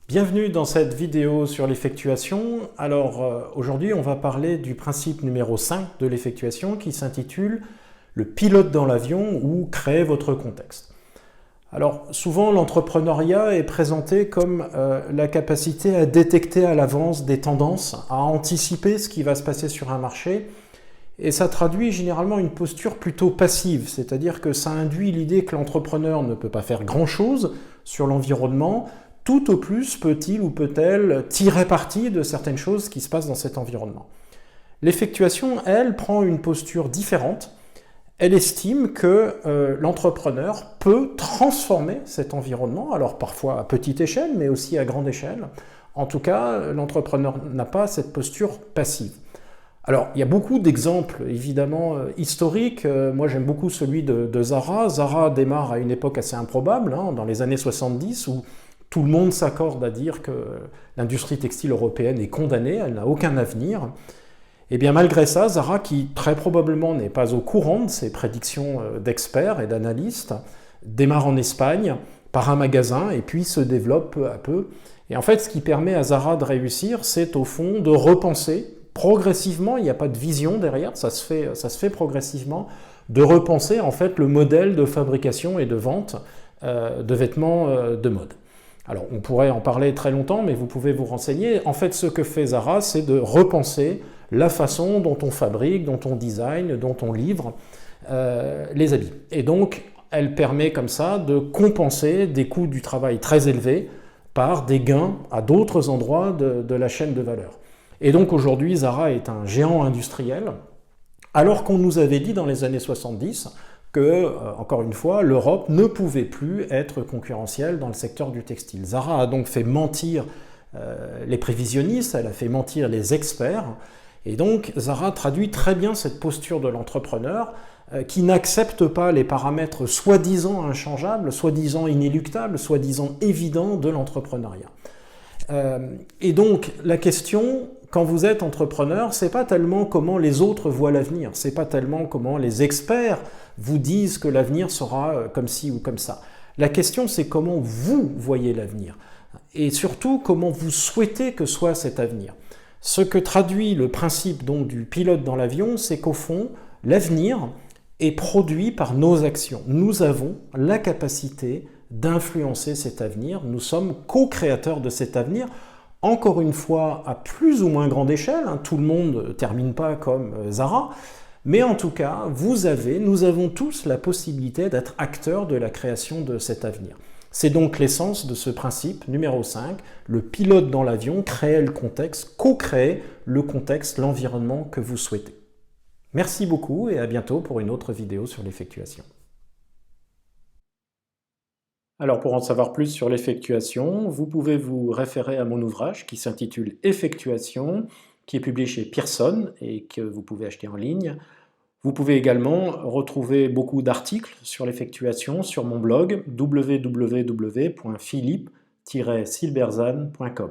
Bienvenue dans cette vidéo sur l'effectuation. Alors aujourd'hui on va parler du principe numéro 5 de l'effectuation qui s'intitule « Le pilote dans l'avion » ou « Créer votre contexte ». Alors souvent l'entrepreneuriat est présenté comme la capacité à détecter à l'avance des tendances, à anticiper ce qui va se passer sur un marché, et ça traduit généralement une posture plutôt passive, c'est-à-dire que ça induit l'idée que l'entrepreneur ne peut pas faire grand-chose sur l'environnement. Tout au plus peut-il ou peut-elle tirer parti de certaines choses qui se passent dans cet environnement. L'effectuation, elle, prend une posture différente. Elle estime que l'entrepreneur peut transformer cet environnement, alors parfois à petite échelle, mais aussi à grande échelle. En tout cas, l'entrepreneur n'a pas cette posture passive. Alors, il y a beaucoup d'exemples, évidemment, historiques. Moi, j'aime beaucoup celui de Zara. Zara démarre à une époque assez improbable, dans les années 70, où tout le monde s'accorde à dire que l'industrie textile européenne est condamnée, elle n'a aucun avenir. Et bien malgré ça, Zara, qui très probablement n'est pas au courant de ces prédictions d'experts et d'analystes, démarre en Espagne par un magasin et puis se développe peu à peu. Et en fait, ce qui permet à Zara de réussir, c'est au fond de repenser progressivement, il n'y a pas de vision derrière, ça se fait progressivement, de repenser en fait le modèle de fabrication et de vente de vêtements de mode. Alors, on pourrait en parler très longtemps, mais vous pouvez vous renseigner. En fait, ce que fait Zara, c'est de repenser la façon dont on fabrique, dont on design, dont on livre les habits. Et donc, elle permet comme ça de compenser des coûts du travail très élevés par des gains à d'autres endroits de la chaîne de valeur. Et donc, aujourd'hui, Zara est un géant industriel, alors qu'on nous avait dit dans les années 70 que, encore une fois, l'Europe ne pouvait plus être concurrentielle dans le secteur du textile. Zara a donc fait mentir les prévisionnistes, elle a fait mentir les experts, et donc Zara traduit très bien cette posture de l'entrepreneur qui n'accepte pas les paramètres soi-disant inchangeables, soi-disant inéluctables, soi-disant évidents de l'entrepreneuriat. Et donc la question, quand vous êtes entrepreneur, c'est pas tellement comment les autres voient l'avenir, c'est pas tellement comment les experts vous disent que l'avenir sera comme ci ou comme ça. La question, c'est comment vous voyez l'avenir, et surtout comment vous souhaitez que soit cet avenir. Ce que traduit le principe donc du pilote dans l'avion, c'est qu'au fond, l'avenir est produit par nos actions. Nous avons la capacité d'influencer cet avenir, nous sommes co-créateurs de cet avenir, encore une fois à plus ou moins grande échelle, tout le monde ne termine pas comme Zara, mais en tout cas, nous avons tous la possibilité d'être acteurs de la création de cet avenir. C'est donc l'essence de ce principe numéro 5, le pilote dans l'avion, créer le contexte, co-créer le contexte, l'environnement que vous souhaitez. Merci beaucoup et à bientôt pour une autre vidéo sur l'effectuation. Alors pour en savoir plus sur l'effectuation, vous pouvez vous référer à mon ouvrage qui s'intitule « Effectuation », qui est publié chez Pearson et que vous pouvez acheter en ligne. Vous pouvez également retrouver beaucoup d'articles sur l'effectuation sur mon blog www.philippe-silberzan.com.